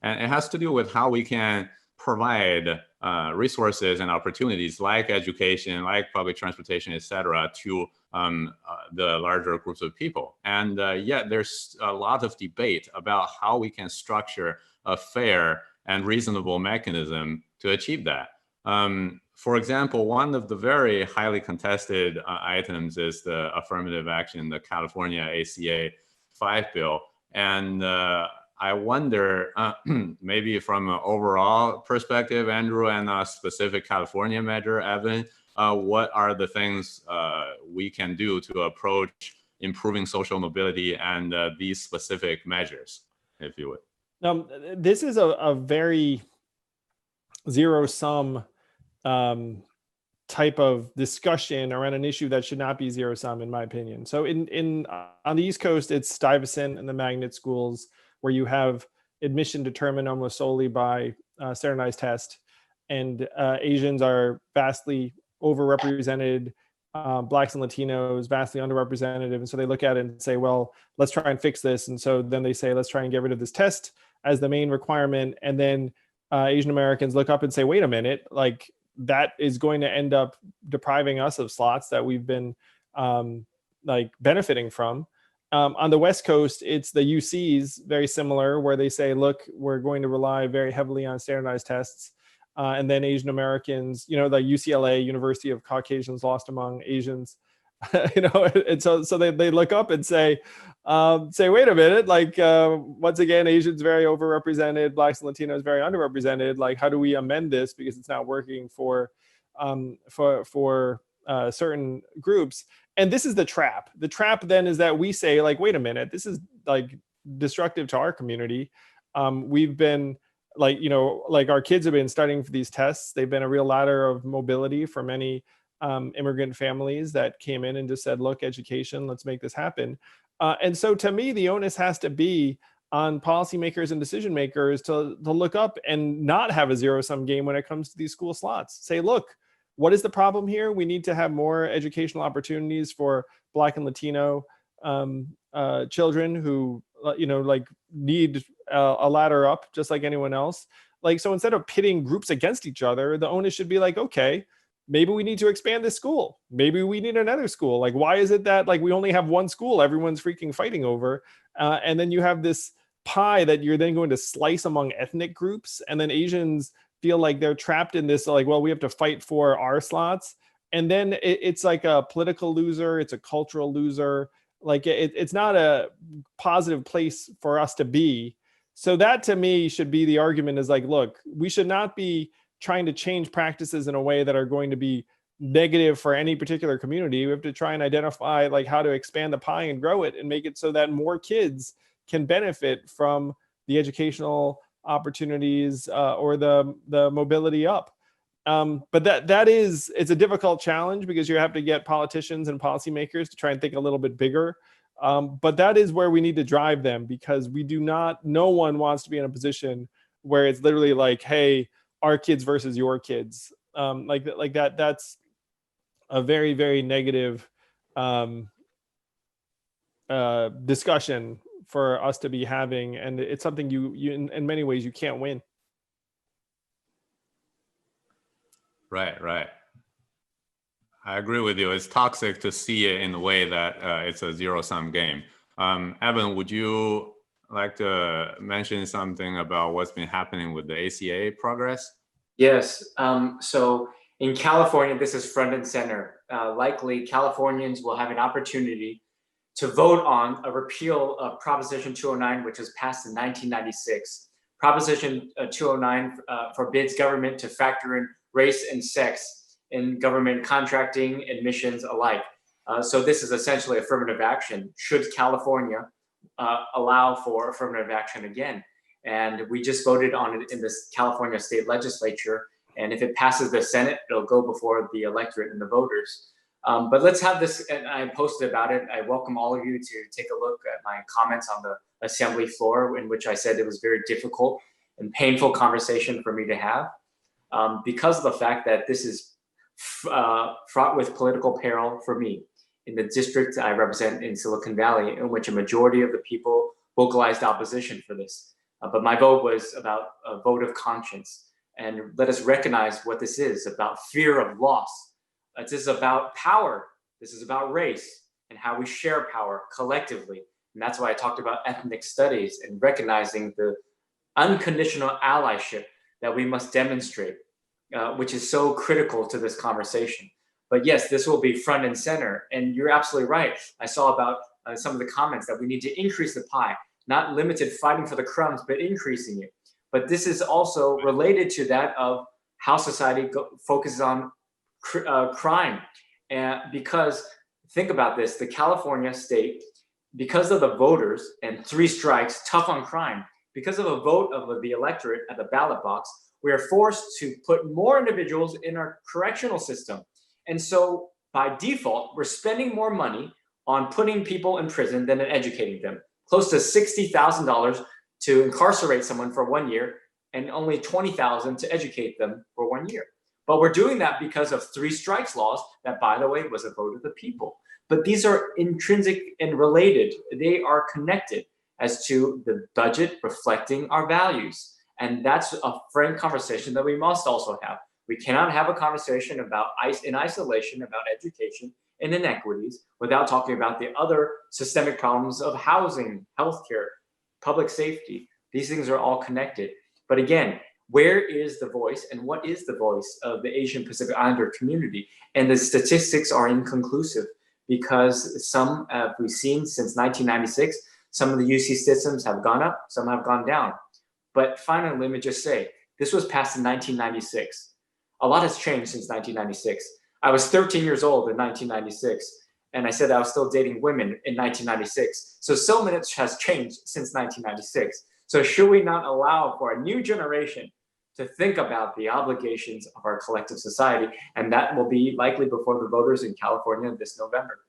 And it has to do with how we can provide resources and opportunities like education, like public transportation, et cetera, to the larger groups of people. And yet there's a lot of debate about how we can structure a fair and reasonable mechanism to achieve that. For example, one of the very highly contested items is the affirmative action, the California ACA-5 bill. And I wonder, maybe from an overall perspective, Andrew, and a specific California measure, Evan, what are the things we can do to approach improving social mobility and these specific measures, if you would? This is a very zero-sum type of discussion around an issue that should not be zero-sum, in my opinion. So on the East Coast, it's Stuyvesant and the magnet schools, where you have admission determined almost solely by standardized test, and Asians are vastly overrepresented, Blacks and Latinos vastly underrepresented, and so they look at it and say, well, let's try and fix this. And so then they say, let's try and get rid of this test as the main requirement. And then Asian Americans look up and say, wait a minute, like that is going to end up depriving us of slots that we've been like benefiting from. On the West Coast, it's the UCs, very similar, where they say, look, we're going to rely very heavily on standardized tests. And then Asian Americans, you know, the UCLA, University of Caucasians Lost Among Asians, you know, and so they look up and say, wait a minute, like, once again, Asians very overrepresented, Blacks and Latinos very underrepresented. Like, how do we amend this? Because it's not working for certain groups. And this is the trap. The trap then is that we say, like, wait a minute, this is like destructive to our community. We've been like, you know, like our kids have been studying for these tests. They've been a real ladder of mobility for many immigrant families that came in and just said, look, education, let's make this happen. And so to me, the onus has to be on policymakers and decision makers to look up and not have a zero-sum game when it comes to these school slots. Say, look, what is the problem here? We need to have more educational opportunities for Black and Latino children who, you know, like need a ladder up just like anyone else. Like, so instead of pitting groups against each other, the onus should be like, okay, maybe we need to expand this school. Maybe we need another school. Like, why is it that like we only have one school everyone's freaking fighting over? And then you have this pie that you're then going to slice among ethnic groups, and then Asians feel like they're trapped in this, like, well, we have to fight for our slots. And then it's like a political loser. It's a cultural loser. Like it's not a positive place for us to be. So that to me should be the argument, is like, look, we should not be trying to change practices in a way that are going to be negative for any particular community. We have to try and identify like how to expand the pie and grow it and make it so that more kids can benefit from the educational opportunities or the mobility up. But it's a difficult challenge, because you have to get politicians and policymakers to try and think a little bit bigger. But that is where we need to drive them, because no one wants to be in a position where it's literally like, hey, our kids versus your kids. Like that's a very, very negative discussion for us to be having. And it's something you in many ways you can't win. Right. I agree with you. It's toxic to see it in a way that it's a zero-sum game. Evan, would you like to mention something about what's been happening with the ACA progress? Yes. So in California, this is front and center. Likely Californians will have an opportunity to vote on a repeal of Proposition 209, which was passed in 1996. Proposition 209 forbids government to factor in race and sex in government contracting, admissions alike. So this is essentially affirmative action. Should California allow for affirmative action again? And we just voted on it in this California state legislature. And if it passes the Senate, it'll go before the electorate and the voters. But let's have this, and I posted about it. I welcome all of you to take a look at my comments on the assembly floor, in which I said it was very difficult and painful conversation for me to have, because of the fact that this is fraught with political peril for me in the district I represent in Silicon Valley, in which a majority of the people vocalized opposition for this. But my vote was about a vote of conscience. And let us recognize what this is about: fear of loss. This is about power. This is about race and how we share power collectively. And that's why I talked about ethnic studies and recognizing the unconditional allyship that we must demonstrate, which is so critical to this conversation. But yes, this will be front and center. And you're absolutely right. I saw about some of the comments that we need to increase the pie, not limited fighting for the crumbs, but increasing it. But this is also related to that of how society focuses on crime. And because think about this, the California state, because of the voters and 3 strikes, tough on crime, because of a vote of the electorate at the ballot box, we are forced to put more individuals in our correctional system. And so by default, we're spending more money on putting people in prison than in educating them. Close to $60,000 to incarcerate someone for 1 year and only $20,000 to educate them for 1 year. But we're doing that because of 3 strikes laws that, by the way, was a vote of the people. But these are intrinsic and related. They are connected as to the budget reflecting our values. And that's a frank conversation that we must also have. We cannot have a conversation about in isolation about education and inequities without talking about the other systemic problems of housing, healthcare, public safety. These things are all connected. But again, where is the voice and what is the voice of the Asian Pacific Islander community? And the statistics are inconclusive because some we've seen since 1996, some of the UC systems have gone up, some have gone down. But finally, let me just say, this was passed in 1996. A lot has changed since 1996. I was 13 years old in 1996, and I said I was still dating women in 1996. So much has changed since 1996. So should we not allow for a new generation to think about the obligations of our collective society? And that will be likely before the voters in California this November.